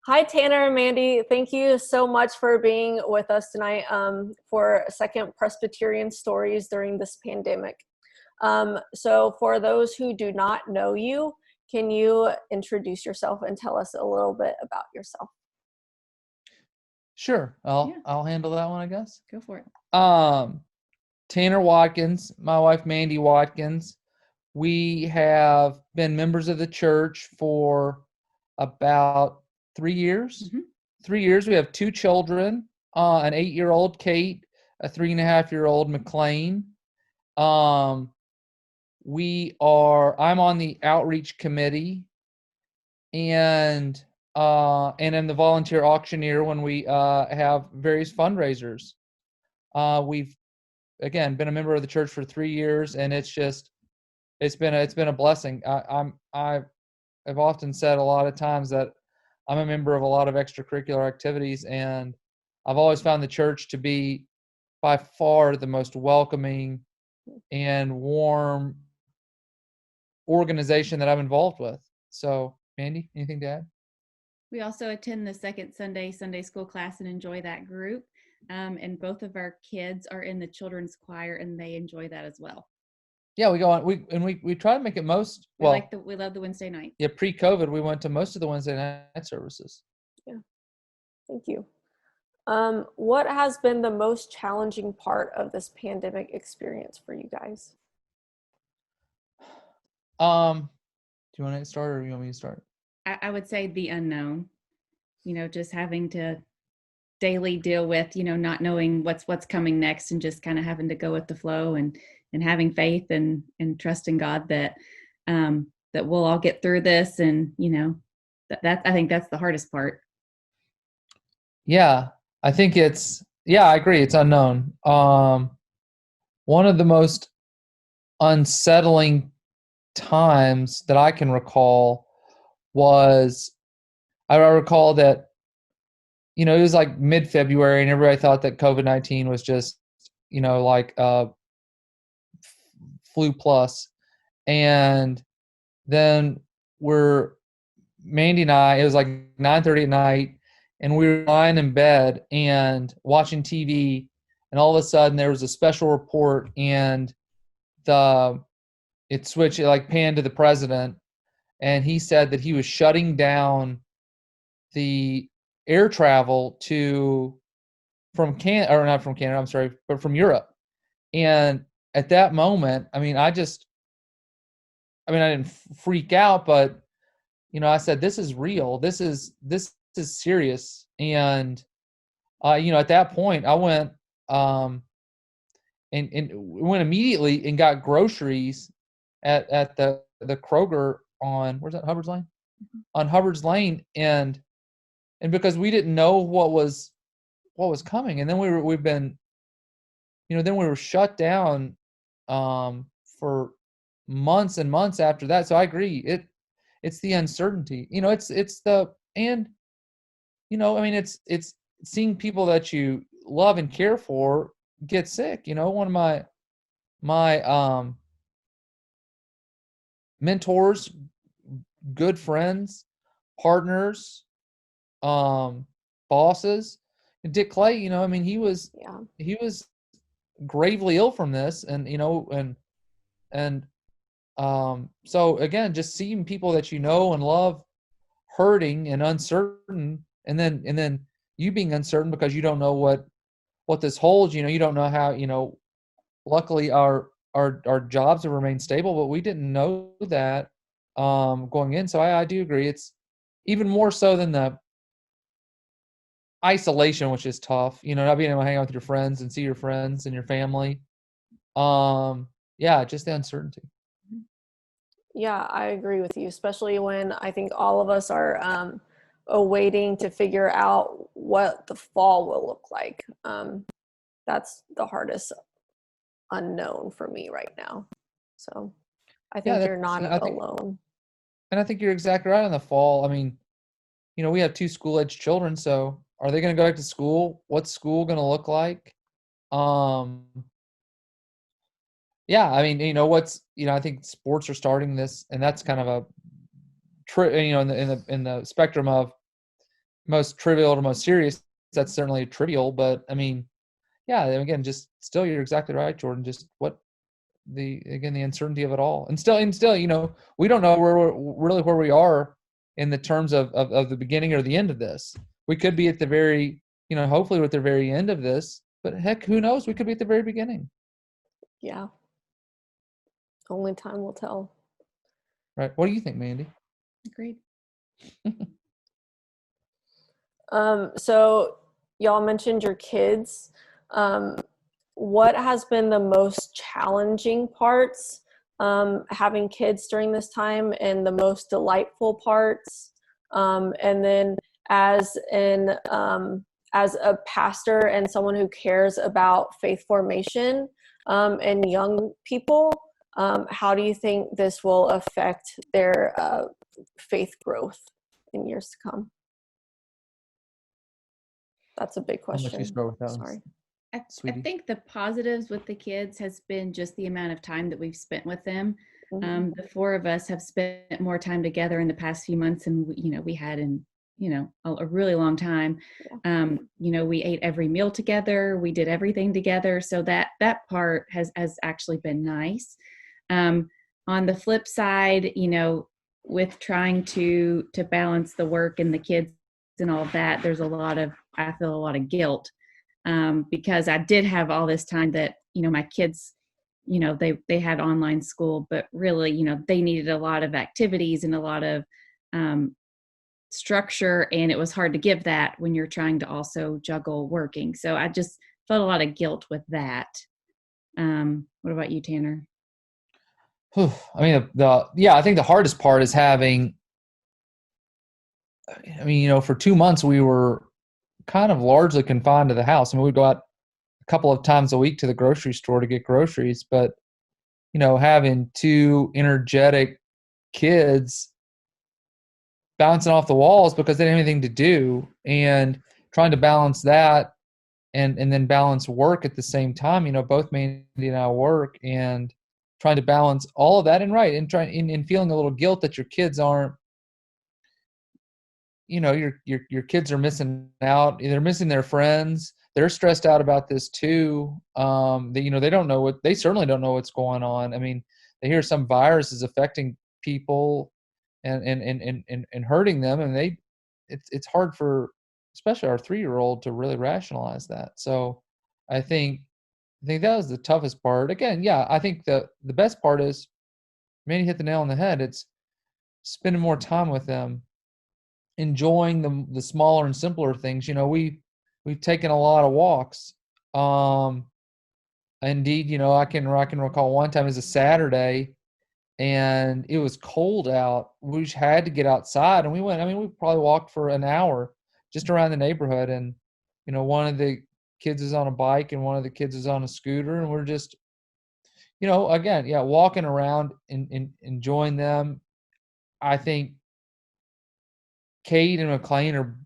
Hi, Tanner and Mandy. Thank you so much for being with us tonight for Second Presbyterian Stories during this pandemic. So for those who do not know you, can you introduce yourself and tell us a little bit about yourself? Sure. I'll Yeah. I'll handle that one, I guess. Go for it. Tanner Watkins, my wife Mandy Watkins. We have been members of the church for about 3 years. Mhm. 3 years. We have two children, an 8-year-old Kate, a 3.5-year-old McLean. Um, I'm on the outreach committee and I'm the volunteer auctioneer when we have various fundraisers. We've again been a member of the church for 3 years, and it's been a blessing. I've often said a lot of times that I'm a member of a lot of extracurricular activities, and I've always found the church to be by far the most welcoming and warm organization that I'm involved with. So, Mandy, anything to add? We also attend the second Sunday school class and enjoy that group. And both of our kids are in the children's choir and they enjoy that as well. Yeah, we go on. We try to make it most well. We love the Wednesday night. Yeah, pre-COVID, we went to most of the Wednesday night services. Yeah, thank you. What has been the most challenging part of this pandemic experience for you guys? Do you want to start or do you want me to start? I would say the unknown, just having to daily deal with, not knowing what's coming next and just kind of having to go with the flow and having faith and trusting God that that we'll all get through this. And, that I think that's the hardest part. Yeah, I agree. It's unknown. One of the most unsettling times that I can recall was I recall that it was like mid-February and everybody thought that COVID-19 was just like flu plus, and then Mandy and I, it was like 9:30 at night, and we were lying in bed and watching TV, and all of a sudden there was a special report, and it switched, it like panned to the president, and he said that he was shutting down the air travel from Canada, or not from Canada, I'm sorry, but from Europe. And at that moment, I didn't freak out, but I said, this is real. This is serious. And at that point I went and went immediately and got groceries at the Kroger on, where's that, Hubbard's Lane? Mhm. On Hubbard's Lane, and because we didn't know what was coming, and then then we were shut down for months and months after that. So I agree, it's the uncertainty. It's seeing people that you love and care for get sick. One of my mentors, good friends, partners, bosses, Dick Clay, he was gravely ill from this, and so again, just seeing people that you know and love hurting and uncertain, and then you being uncertain because you don't know what this holds. You don't know how. Luckily our jobs have remained stable, but we didn't know that going in. So I do agree, it's even more so than the isolation, which is tough, not being able to hang out with your friends and see your friends and your family. Yeah, just the uncertainty. Yeah, I agree with you, especially when I think all of us are waiting to figure out what the fall will look like. That's the hardest unknown for me right now. So I think you're not alone. And I think you're exactly right on the fall. We have two school-age children, so are they going to go back to school? What's school going to look like? Yeah, I think sports are starting this, and that's kind of a in the spectrum of most trivial to most serious, that's certainly trivial. But I mean, yeah, again, just still, you're exactly right, Jordan. Just what the uncertainty of it all, and still, we don't know where we are in the terms of the beginning or the end of this. We could be at the very, hopefully we're at the very end of this, but heck, who knows? We could be at the very beginning. Yeah. Only time will tell. Right. What do you think, Mandy? Agreed. So y'all mentioned your kids. What has been the most challenging parts having kids during this time, and the most delightful parts? And then as a pastor and someone who cares about faith formation and young people, how do you think this will affect their faith growth in years to come? That's a big question. Sorry. I think the positives with the kids has been just the amount of time that we've spent with them. Mm-hmm. The four of us have spent more time together in the past few months than we had in a really long time. Yeah. We ate every meal together. We did everything together. So that part has actually been nice. On the flip side, with trying to balance the work and the kids and all of that, I feel a lot of guilt because I did have all this time that my kids, they had online school, but really they needed a lot of activities and a lot of structure, and it was hard to give that when you're trying to also juggle working. So I just felt a lot of guilt with that. What about you, Tanner? I mean, I think the hardest part is having, for 2 months we were kind of largely confined to the house. I mean, we'd go out a couple of times a week to the grocery store to get groceries, but having two energetic kids bouncing off the walls because they didn't have anything to do, and trying to balance that and then balance work at the same time. Both Mandy and I work, and trying to balance all of that and feeling a little guilt that your kids aren't, your kids are missing out. They're missing their friends. They're stressed out about this too. They don't know they certainly don't know what's going on. I mean, they hear some virus is affecting people and hurting them, and it's hard for especially our 3-year-old to really rationalize that. So I think that was the toughest part. Again, yeah, I think the best part is, Manny hit the nail on the head. It's spending more time with them, enjoying the smaller and simpler things. We've taken a lot of walks. Indeed, I can recall one time, it was a Saturday, and it was cold out. We just had to get outside, and we went. I mean, we probably walked for an hour just around the neighborhood, and one of the kids is on a bike and one of the kids is on a scooter, and we're just, again, yeah, walking around and enjoying them. I think Kate and McLean are,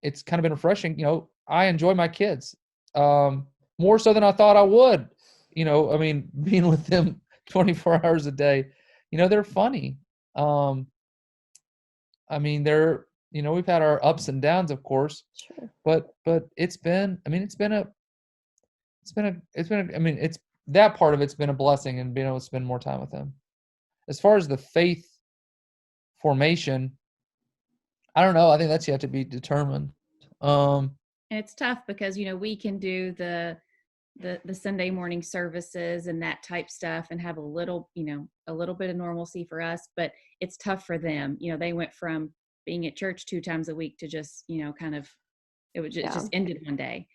it's kind of been refreshing. I enjoy my kids more so than I thought I would. I mean, being with them 24 hours a day, they're funny. I mean, we've had our ups and downs, of course, sure. but it's that part of it's been a blessing, and being able to spend more time with them. As far as the faith formation, I don't know. I think that's yet to be determined. And it's tough because we can do the Sunday morning services and that type stuff and have a little bit of normalcy for us, but it's tough for them. They went from being at church 2 times a week to just kind of it just ended one day.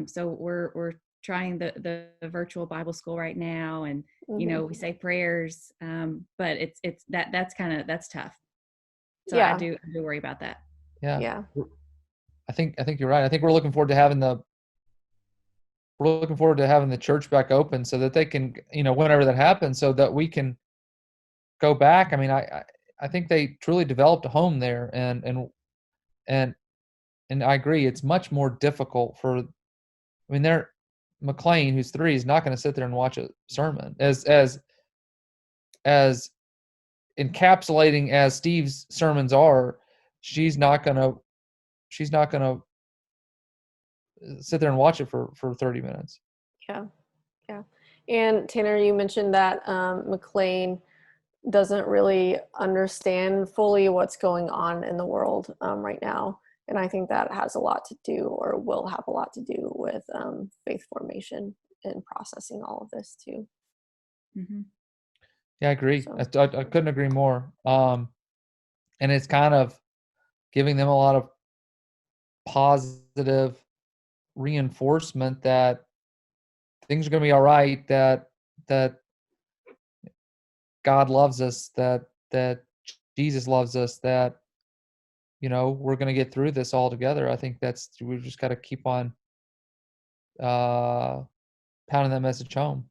So we're trying the virtual Bible school right now, and we say prayers, but that's tough. So I do worry about that. Yeah. I think you're right. I think we're looking forward to having the church back open, so that they can, whenever that happens, so that we can go back. I mean, I think they truly developed a home there, and I agree. It's much more difficult McLean, who's 3, is not going to sit there and watch a sermon. As encapsulating as Steve's sermons are, she's not gonna sit there and watch it for 30 minutes. Yeah. Yeah. And Tanner, you mentioned that McLean doesn't really understand fully what's going on in the world right now. And I think that has a lot to do, or will have a lot to do, with faith formation and processing all of this too. Mm-hmm. Yeah, I agree. So. I couldn't agree more. And it's kind of giving them a lot of positive reinforcement that things are going to be all right, that God loves us, that Jesus loves us, that we're going to get through this all together. I think we've just got to keep on pounding that message home.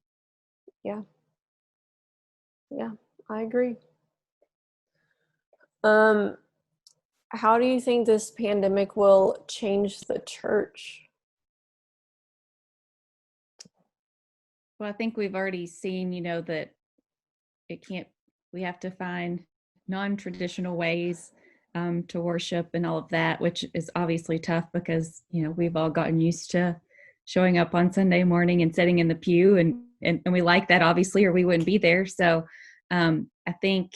Yeah. Yeah, I agree. How do you think this pandemic will change the church? Well, I think we've already seen, that we have to find non-traditional ways to worship and all of that, which is obviously tough because, we've all gotten used to showing up on Sunday morning and sitting in the pew, and we like that, obviously, or we wouldn't be there. So I think,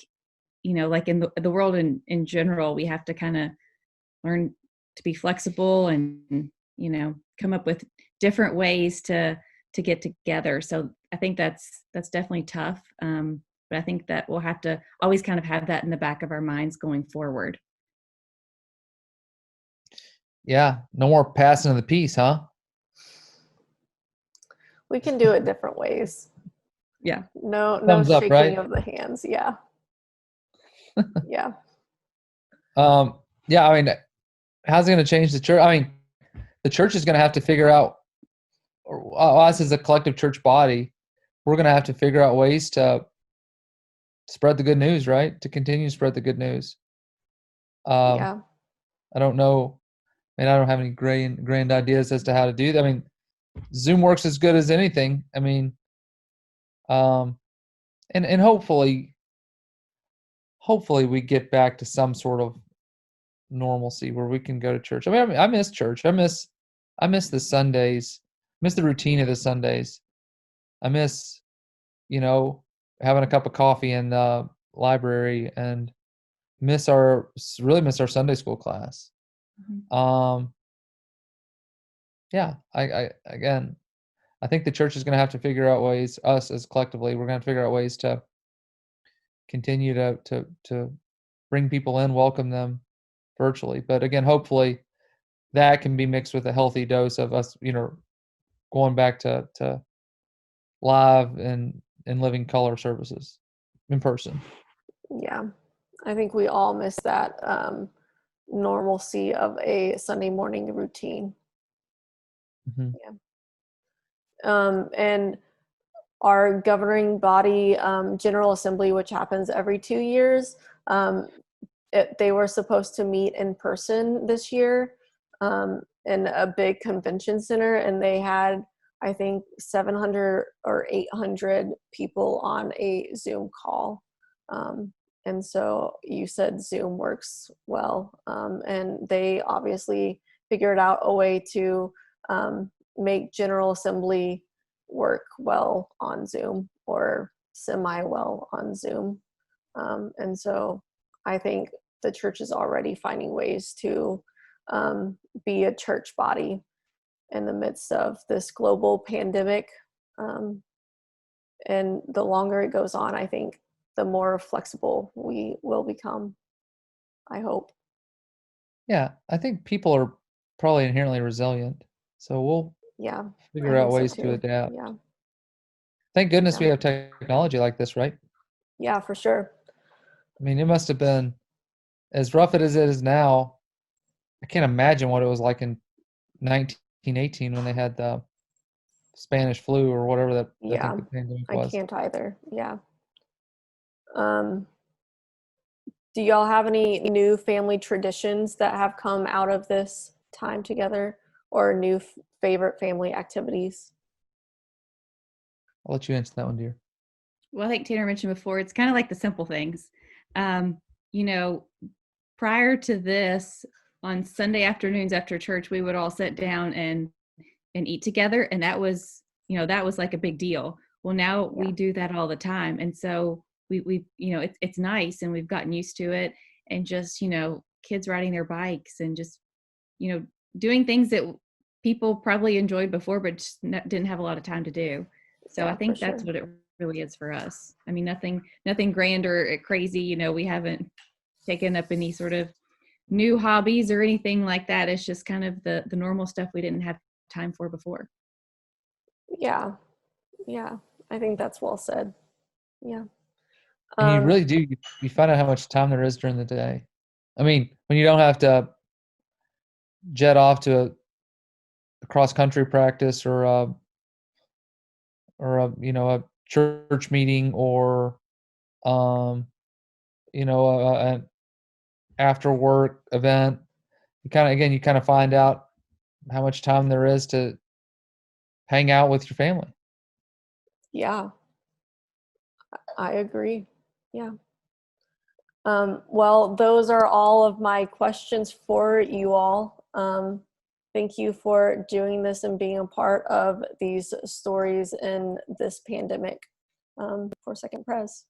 like in the world in general, we have to kind of learn to be flexible and, come up with different ways to get together. So I think that's definitely tough. But I think that we'll have to always kind of have that in the back of our minds going forward. Yeah, no more passing of the peace, huh? We can do it different ways. Yeah. No Thumbs up, shaking right? of the hands. Yeah. Yeah. Yeah, I mean, how's it going to change the church? I mean, the church is going to have to figure out, or us as a collective church body, we're going to have to figure out ways to spread the good news, right? To continue to spread the good news. Yeah. I don't know. I mean, I don't have any grand ideas as to how to do that. I mean, Zoom works as good as anything. I mean, and hopefully we get back to some sort of normalcy where we can go to church. I mean, I miss church. I miss the Sundays. I miss the routine of the Sundays. I miss, having a cup of coffee in the library, and really miss our Sunday school class. Mm-hmm. Yeah, again, I think the church is going to have to figure out ways, us as collectively, we're going to have to figure out ways to continue to bring people in, welcome them virtually. But again, hopefully that can be mixed with a healthy dose of us, going back to live and living color services in person. Yeah. I think we all miss that normalcy of a Sunday morning routine. Mm-hmm. Yeah. And our governing body, General Assembly, which happens every 2 years, they were supposed to meet in person this year in a big convention center, and they had, I think, 700 or 800 people on a Zoom call. And so you said Zoom works well, and they obviously figured out a way to make General Assembly work well on Zoom, or semi-well on Zoom. And so I think the church is already finding ways to be a church body in the midst of this global pandemic. And the longer it goes on, I think the more flexible we will become, I hope. Yeah, I think people are probably inherently resilient, so we'll figure out ways to adapt. Yeah. Thank goodness we have technology like this, right? Yeah, for sure. I mean, it must have been as rough as it is now. I can't imagine what it was like in 1918 when they had the Spanish flu or whatever that I think the pandemic was. I can't either. Yeah. Do y'all have any new family traditions that have come out of this time together, or new favorite family activities? I'll let you answer that one, dear. Well, I think Tanner mentioned before, it's kind of like the simple things. Um, you know, prior to this, on Sunday afternoons after church, we would all sit down and eat together, and that was, that was like a big deal. Well, now we do that all the time, and so we it's nice, and we've gotten used to it, and just kids riding their bikes and just doing things that people probably enjoyed before but just didn't have a lot of time to do. So I think that's what it really is for us. I mean, nothing grand or crazy. We haven't taken up any sort of new hobbies or anything like that. It's just kind of the normal stuff we didn't have time for before. Yeah. I think that's well said. Yeah. And you really do. You find out how much time there is during the day. I mean, when you don't have to jet off to a cross country practice or a church meeting or an after work event, you kind of find out how much time there is to hang out with your family. Yeah, I agree. Yeah. Well, those are all of my questions for you all. Thank you for doing this and being a part of these stories in this pandemic for Second Pres.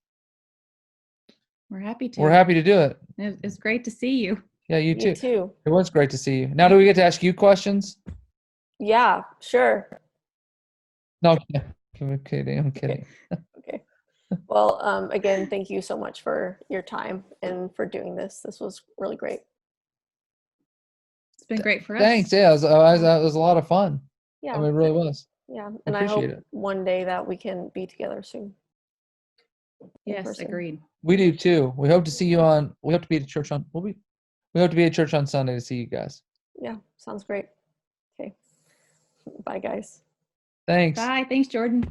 We're happy to. We're happy to do it. It's great to see you. Yeah, you too. You too. It was great to see you. Now, do we get to ask you questions? Yeah, sure. No, I'm kidding. Okay. Well, again, thank you so much for your time and for doing this. This was really great. It's been great for us. Thanks. Yeah, it was a lot of fun. Yeah. I mean, it really was. Yeah, and I hope one day that we can be together soon. Yes, agreed. We do too. We hope to see you on. We hope to be at church on. We hope to be at church on Sunday to see you guys. Yeah, sounds great. Okay. Bye, guys. Thanks. Bye. Thanks, Jordan.